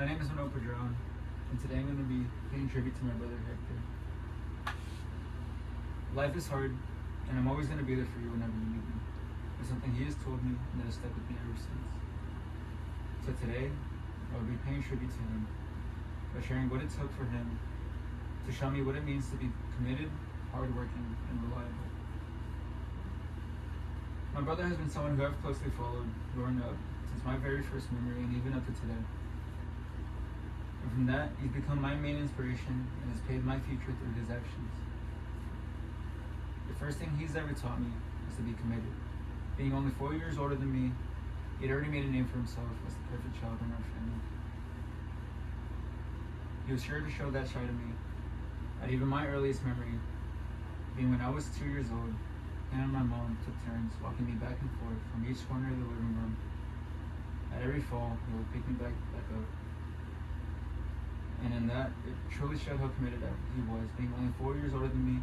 My name is Mano Padron, and today I'm going to be paying tribute to my brother Hector. Life is hard, and I'm always going to be there for you whenever you need me. It's something he has told me and that has stuck with me ever since. So today, I will be paying tribute to him by sharing what it took for him to show me what it means to be committed, hardworking, and reliable. My brother has been someone who I've closely followed growing up since my very first memory and even up to today. And from that, he's become my main inspiration and has paved my future through his actions. The first thing he's ever taught me was to be committed. Being only 4 years older than me, he had already made a name for himself as the perfect child in our family. He was sure to show that side of me at even my earliest memory, being when I was 2 years old. Him and my mom took turns walking me back and forth from each corner of the living room. At every fall, he would pick me back up. And in that, it truly showed how committed he was, being only 4 years older than me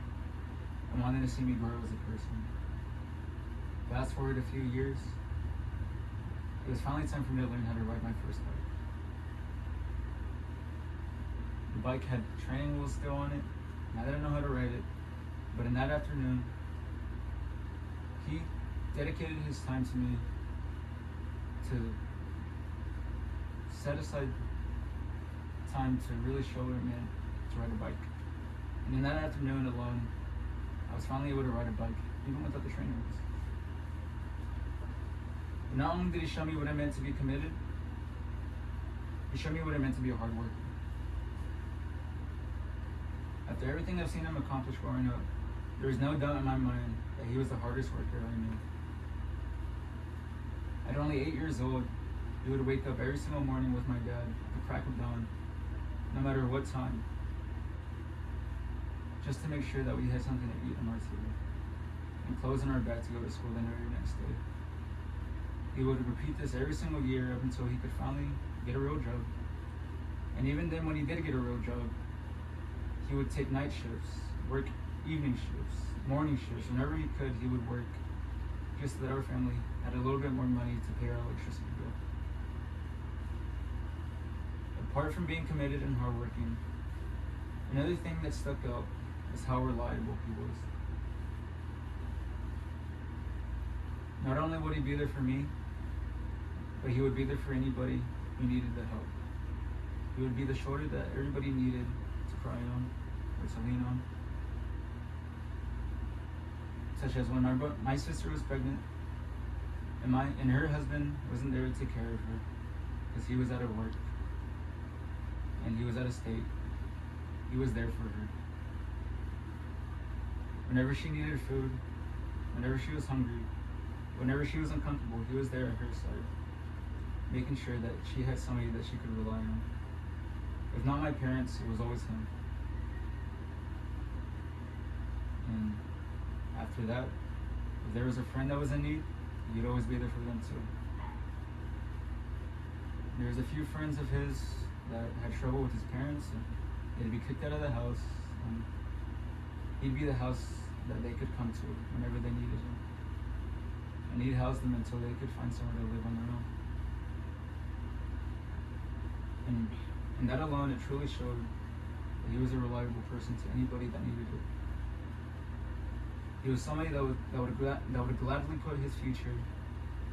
and wanting to see me grow as a person. Fast forward a few years, it was finally time for me to learn how to ride my first bike. The bike had training wheels still on it, and I didn't know how to ride it, but in that afternoon, he dedicated his time to me to set aside time to really show what it meant to ride a bike. And in that afternoon alone, I was finally able to ride a bike, even without the training wheels. But not only did he show me what it meant to be committed, he showed me what it meant to be a hard worker. After everything I've seen him accomplish growing up, there was no doubt in my mind that he was the hardest worker I knew. At only 8 years old, he would wake up every single morning with my dad at the crack of dawn, no matter what time, just to make sure that we had something to eat on our table and clothes on our back to go to school the very next day. He would repeat this every single year up until he could finally get a real job. And even then, when he did get a real job, he would take night shifts, work evening shifts, morning shifts. Whenever he could, he would work just so that our family had a little bit more money to pay our electricity bill. Apart from being committed and hardworking, another thing that stuck out is how reliable he was. Not only would he be there for me, but he would be there for anybody who needed the help. He would be the shoulder that everybody needed to cry on or to lean on. Such as when my sister was pregnant and her husband wasn't there to take care of her because he was out of work and he was out of state. He was there for her. Whenever she needed food, whenever she was hungry, whenever she was uncomfortable, he was there at her side, making sure that she had somebody that she could rely on. If not my parents, it was always him. And after that, if there was a friend that was in need, he'd always be there for them too. There was a few friends of his that had trouble with his parents, and they'd be kicked out of the house, and he'd be the house that they could come to whenever they needed him. And he'd house them until they could find somewhere to live on their own. And that alone, it truly showed that he was a reliable person to anybody that needed it. He was somebody that would gladly put his future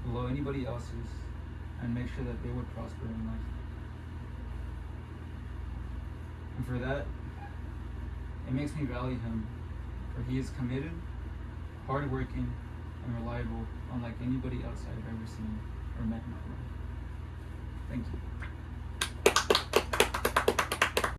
below anybody else's and make sure that they would prosper in life. And for that, it makes me value him, for he is committed, hardworking, and reliable, unlike anybody else I've ever seen or met in my life. Thank you.